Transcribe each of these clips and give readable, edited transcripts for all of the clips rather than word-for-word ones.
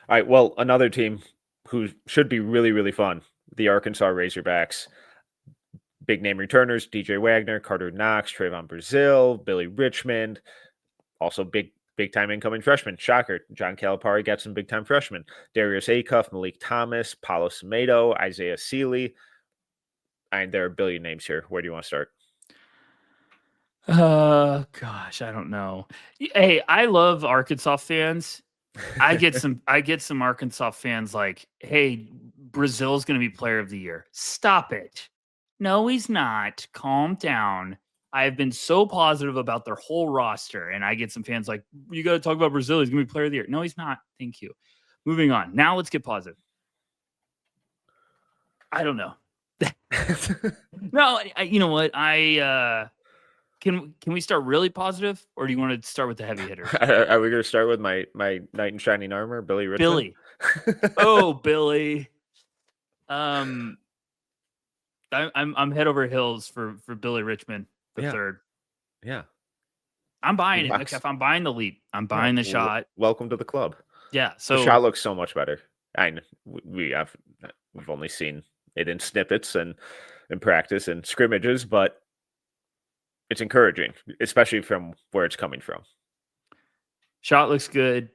All right. Well, another team who should be really, really fun, the Arkansas Razorbacks. Big name returners, DJ Wagner, Carter Knox, Trevon Brazile, Billy Richmond. Also big time incoming freshmen. Shocker. John Calipari got some big time freshmen. Darius Acuff, Meleek Thomas, Paulo Semedo, Isaiah Seeley. And there are a billion names here. Where do you want to start? Gosh, I don't know. Hey, I love Arkansas fans. I get some Arkansas fans like, hey, Brazil's going to be player of the year. Stop it. No, he's not. Calm down. I've been so positive about their whole roster, and I get some fans like, you got to talk about Brazil. He's going to be player of the year. No, he's not. Thank you. Moving on. Now let's get positive. I don't know. No, you know what? Can we start really positive, or do you want to start with the heavy hitters? Are we going to start with my knight in shining armor, Billy Richmond? Oh, Billy. I'm head over heels for Billy Richmond the third. Yeah. I'm buying it. Metcalf. I'm buying the leap. I'm buying the shot. Welcome to the club. Yeah. So the shot looks so much better. We've only seen it in snippets and in practice and scrimmages, but it's encouraging, especially from where it's coming from. Shot looks good.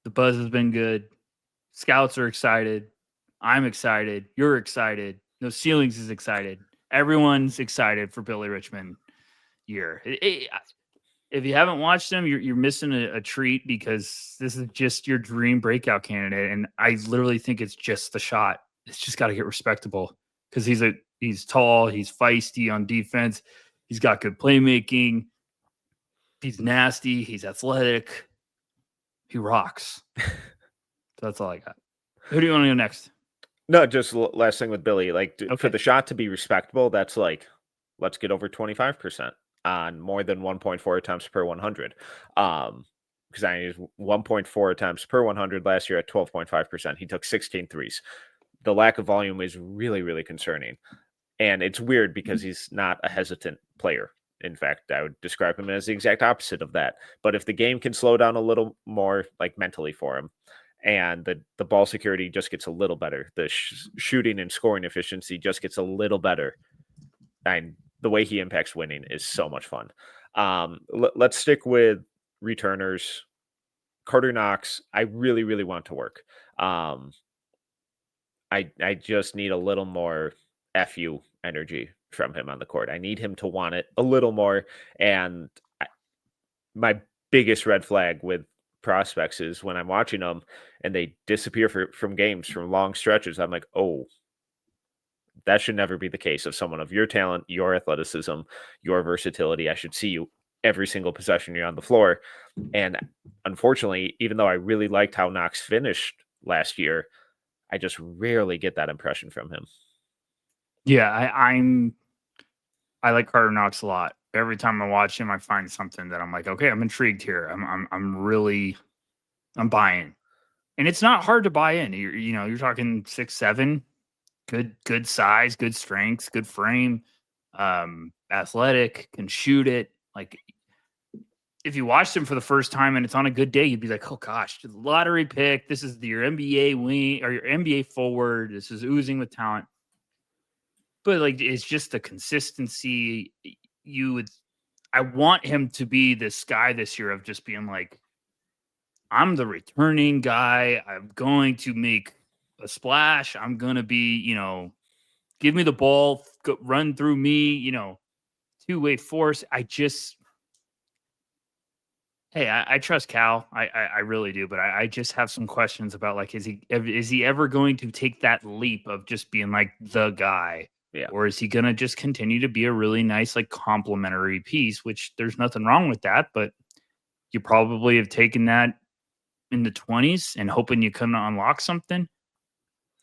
The buzz has been good. Scouts are excited. I'm excited. You're excited. No Ceilings is excited. Everyone's excited for Billy Richmond year. If you haven't watched him, you're missing a treat, because this is just your dream breakout candidate. And I literally think it's just the shot. It's just got to get respectable, because he's tall, he's feisty on defense, he's got good playmaking, he's nasty, he's athletic, he rocks. So that's all I got. Who do you want to go next? No, just last thing with Billy. Like, for the shot to be respectable, that's like, let's get over 25% on more than 1.4 attempts per 100. Because I used 1.4 attempts per 100 last year at 12.5%. He took 16 threes. The lack of volume is really, really concerning. And it's weird because he's not a hesitant player. In fact, I would describe him as the exact opposite of that. But if the game can slow down a little more, like mentally for him, and the ball security just gets a little better, the shooting and scoring efficiency just gets a little better, and the way he impacts winning is so much fun. Let's stick with returners. Carter Knox, I really, really want to work. I just need a little more FU energy from him on the court. I need him to want it a little more. And my biggest red flag with prospects is when I'm watching them and they disappear from games, from long stretches. I'm like, oh, that should never be the case of someone of your talent, your athleticism, your versatility. I should see you every single possession you're on the floor. And unfortunately, even though I really liked how Knox finished last year, I just rarely get that impression from him. Yeah, I like Carter Knox a lot. Every time I watch him, I find something that I'm like, okay, I'm intrigued here. I'm buying. And it's not hard to buy in. You're talking 6'7", good size, good strength, good frame, athletic, can shoot it. Like, if you watched him for the first time and it's on a good day, you'd be like, oh gosh, lottery pick. This is your NBA wing or your NBA forward. This is oozing with talent. But like, it's just the consistency. I want him to be this guy this year of just being like, I'm the returning guy. I'm going to make a splash. I'm going to be, give me the ball, run through me, two-way force. I trust Cal. I really do. But I just have some questions about, like, is he ever going to take that leap of just being like the guy? Yeah. Or is he going to just continue to be a really nice, like, complementary piece, which there's nothing wrong with that, but you probably have taken that in the 20s and hoping you can unlock something.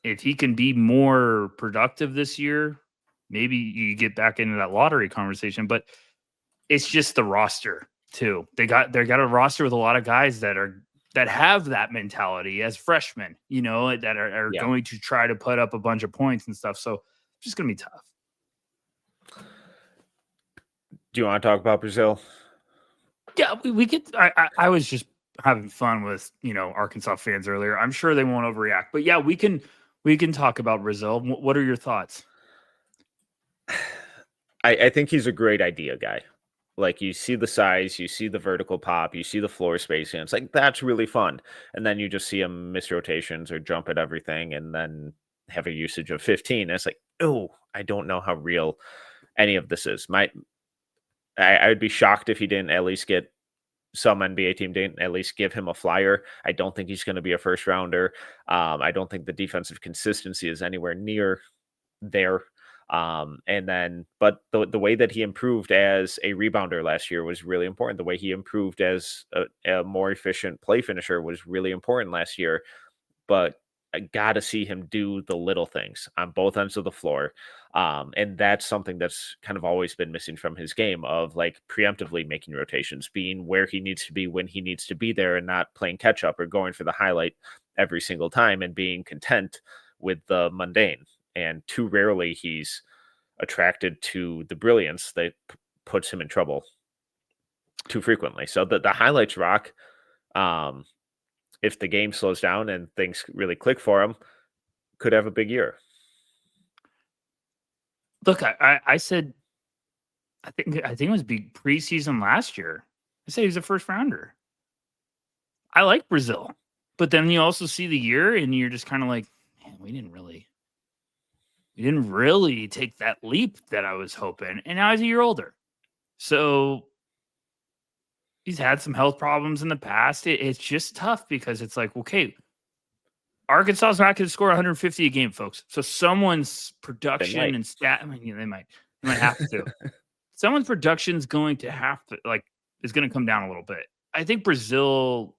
If he can be more productive this year, maybe you get back into that lottery conversation, but it's just the roster too. They got a roster with a lot of guys that have that mentality as freshmen, that are going to try to put up a bunch of points and stuff. So it's just going to be tough. Do you want to talk about Brazile? Yeah, we get. I having fun with, Arkansas fans earlier. I'm sure they won't overreact. But yeah, we can talk about Brazile. What are your thoughts? I think he's a great idea guy. Like, you see the size, you see the vertical pop, you see the floor spacing. It's like, that's really fun. And then you just see him miss rotations or jump at everything and then have a usage of 15. And it's like, oh, I don't know how real any of this is. I would be shocked if he didn't at least get some NBA team didn't at least give him a flyer. I don't think he's going to be a first rounder. I don't think the defensive consistency is anywhere near there. But the way that he improved as a rebounder last year was really important. The way he improved as a more efficient play finisher was really important last year. But I got to see him do the little things on both ends of the floor. And that's something that's kind of always been missing from his game, of like preemptively making rotations, being where he needs to be when he needs to be there, and not playing catch up or going for the highlight every single time, and being content with the mundane. And too rarely he's attracted to the brilliance that puts him in trouble too frequently. So the highlights rock. If the game slows down and things really click for him, could have a big year. Look, I said, I think it was big preseason last year. I said he was a first rounder. I like Brazile, but then you also see the year and you're just kind of like, man, we didn't really take that leap that I was hoping. And now he's a year older. So he's had some health problems in the past. It's just tough because it's like, okay, Arkansas is not going to score 150 a game, folks. So someone's production and stat, I mean, they might have to. Someone's production is going to have to, is going to come down a little bit. I think Brazile,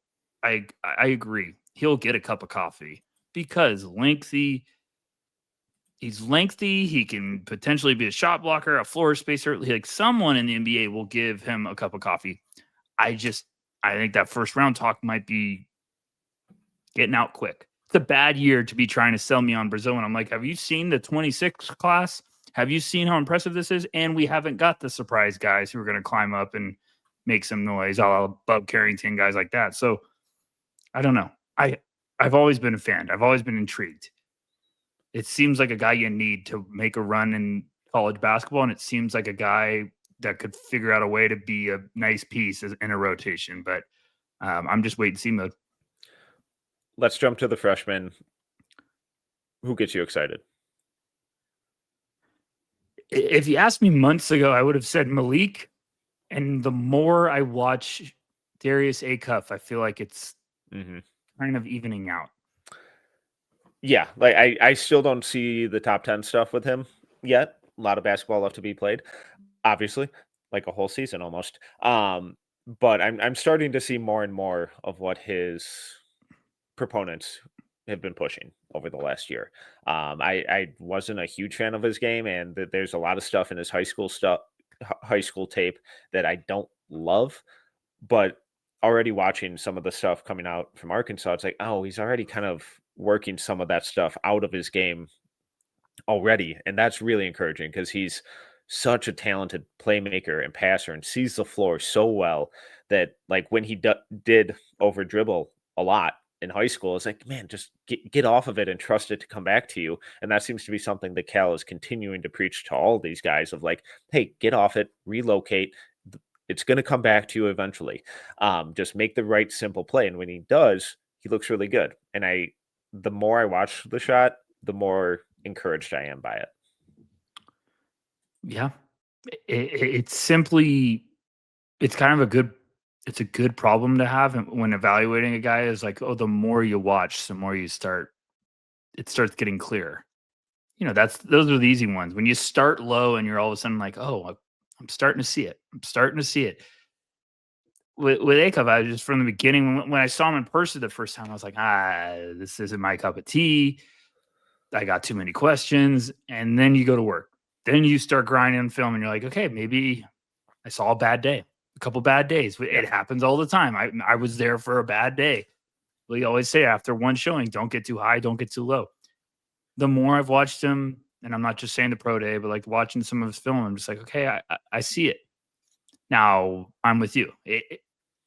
I agree. He'll get a cup of coffee because he's lengthy. He can potentially be a shot blocker, a floor spacer. Like, someone in the NBA will give him a cup of coffee. I think that first round talk might be getting out quick. It's a bad year to be trying to sell me on Brazile. And I'm like, have you seen the 26 class? Have you seen how impressive this is? And we haven't got the surprise guys who are going to climb up and make some noise, all Bub Carrington, guys like that. So I don't know. I've always been a fan. I've always been intrigued. It seems like a guy you need to make a run in college basketball, and it seems like a guy that could figure out a way to be a nice piece in a rotation. But I'm just waiting to see mode. Let's jump to the freshman. Who gets you excited? If you asked me months ago, I would have said Meleek. And the more I watch Darius Acuff, I feel like it's kind of evening out. Yeah, like I still don't see the top 10 stuff with him yet. A lot of basketball left to be played, obviously, like a whole season almost. But I'm starting to see more and more of what his proponents have been pushing over the last year. I wasn't a huge fan of his game, and there's a lot of stuff in his high school tape that I don't love. But already watching some of the stuff coming out from Arkansas, it's like, oh, he's already kind of working some of that stuff out of his game already. And that's really encouraging because he's such a talented playmaker and passer and sees the floor so well that, like, when he did over dribble a lot in high school, it's like, man, just get off of it and trust it to come back to you. And that seems to be something that Cal is continuing to preach to all these guys of like, hey, get off it, relocate. It's going to come back to you eventually. Just make the right, simple play. And when he does, he looks really good. And the more I watch the shot, the more encouraged I am by it. Yeah. It's simply, it's kind of it's a good problem to have when evaluating a guy, is like, oh, the more you watch, the more it starts getting clearer. Those are the easy ones. When you start low and you're all of a sudden like, oh, I'm starting to see it. With Acuff, I was just, from the beginning, when I saw him in person the first time, I was like, this isn't my cup of tea. I got too many questions. And then you go to work. Then you start grinding film and you're like, okay, maybe I saw a bad day, a couple bad days. It happens all the time. I was there for a bad day. We always say after one showing, don't get too high, don't get too low. The more I've watched him, and I'm not just saying the pro day, but like watching some of his film, I'm just like, okay, I see it. Now I'm with you.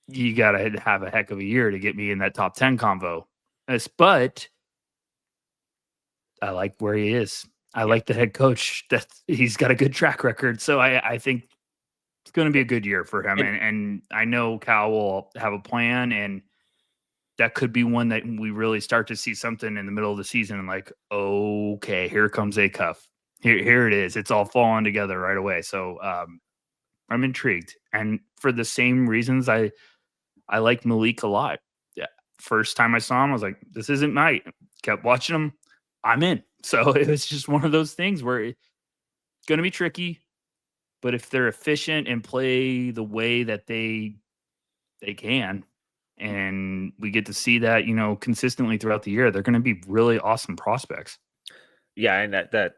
you got to have a heck of a year to get me in that top 10 convo. But I like where he is. I like the head coach. That he's got a good track record. So I think it's going to be a good year for him. And I know Cal will have a plan, and that could be one that we really start to see something in the middle of the season. And like, okay, here comes Acuff. Here it is. It's all falling together right away. So I'm intrigued. And for the same reasons, I like Meleek a lot. Yeah. First time I saw him, I was like, this isn't night. Kept watching him. I'm in. So it was just one of those things where it's going to be tricky, but if they're efficient and play the way that they can, and we get to see that, consistently throughout the year, they're going to be really awesome prospects. Yeah. And that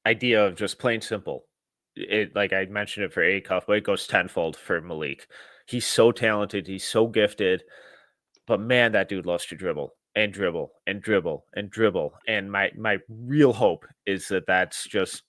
idea of just plain simple, it, like I mentioned it for Acuff, but it goes tenfold for Meleek. He's so talented. He's so gifted, but man, that dude loves to dribble and dribble and dribble and dribble. And my real hope is that that's just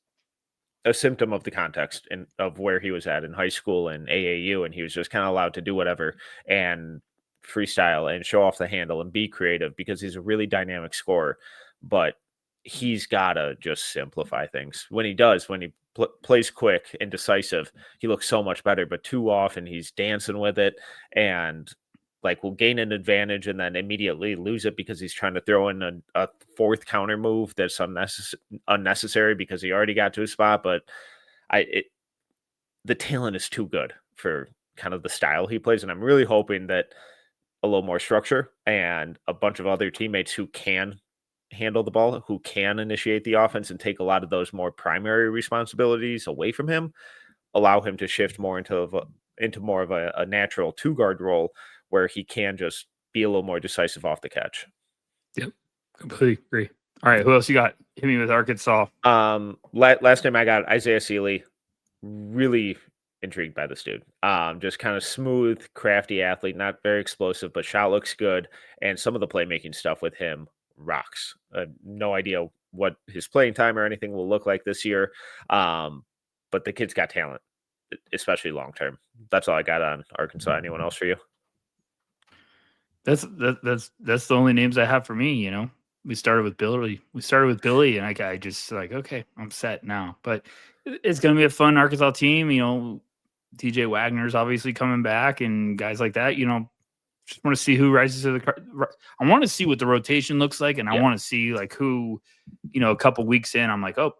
a symptom of the context and of where he was at in high school and AAU, and he was just kind of allowed to do whatever and freestyle and show off the handle and be creative because he's a really dynamic scorer. But he's got to just simplify things. When he does, when he plays quick and decisive, he looks so much better. But too often he's dancing with it and like will gain an advantage and then immediately lose it because he's trying to throw in a fourth counter move that's unnecessary because he already got to a spot. But the talent is too good for kind of the style he plays. And I'm really hoping that a little more structure and a bunch of other teammates who can handle the ball, who can initiate the offense and take a lot of those more primary responsibilities away from him, allow him to shift more into more of a natural two-guard role where he can just be a little more decisive off the catch. Yep, completely agree. All right, who else you got? Hit me with Arkansas. Last time I got Isaiah Sealy. Really intrigued by this dude. Just kind of smooth, crafty athlete, not very explosive, but shot looks good. And some of the playmaking stuff with him rocks. No idea what his playing time or anything will look like this year. But the kid's got talent, especially long term. That's all I got on Arkansas. Anyone else for you? That's the only names I have for me. We started with Billy, and I just like, okay, I'm set now. But it's going to be a fun Arkansas team. TJ Wagner's obviously coming back, and guys like that. Just want to see who rises to the. I want to see what the rotation looks like, and I want to see like who, a couple weeks in, I'm like, oh,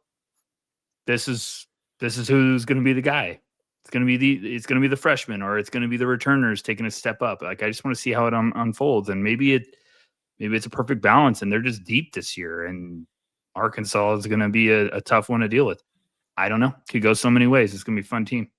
this is who's going to be the guy. It's going to be the freshman, or it's going to be the returners taking a step up. Like, I just want to see how it unfolds, and maybe it's a perfect balance, and they're just deep this year, and Arkansas is going to be a tough one to deal with. I don't know. Could go so many ways. It's going to be a fun team.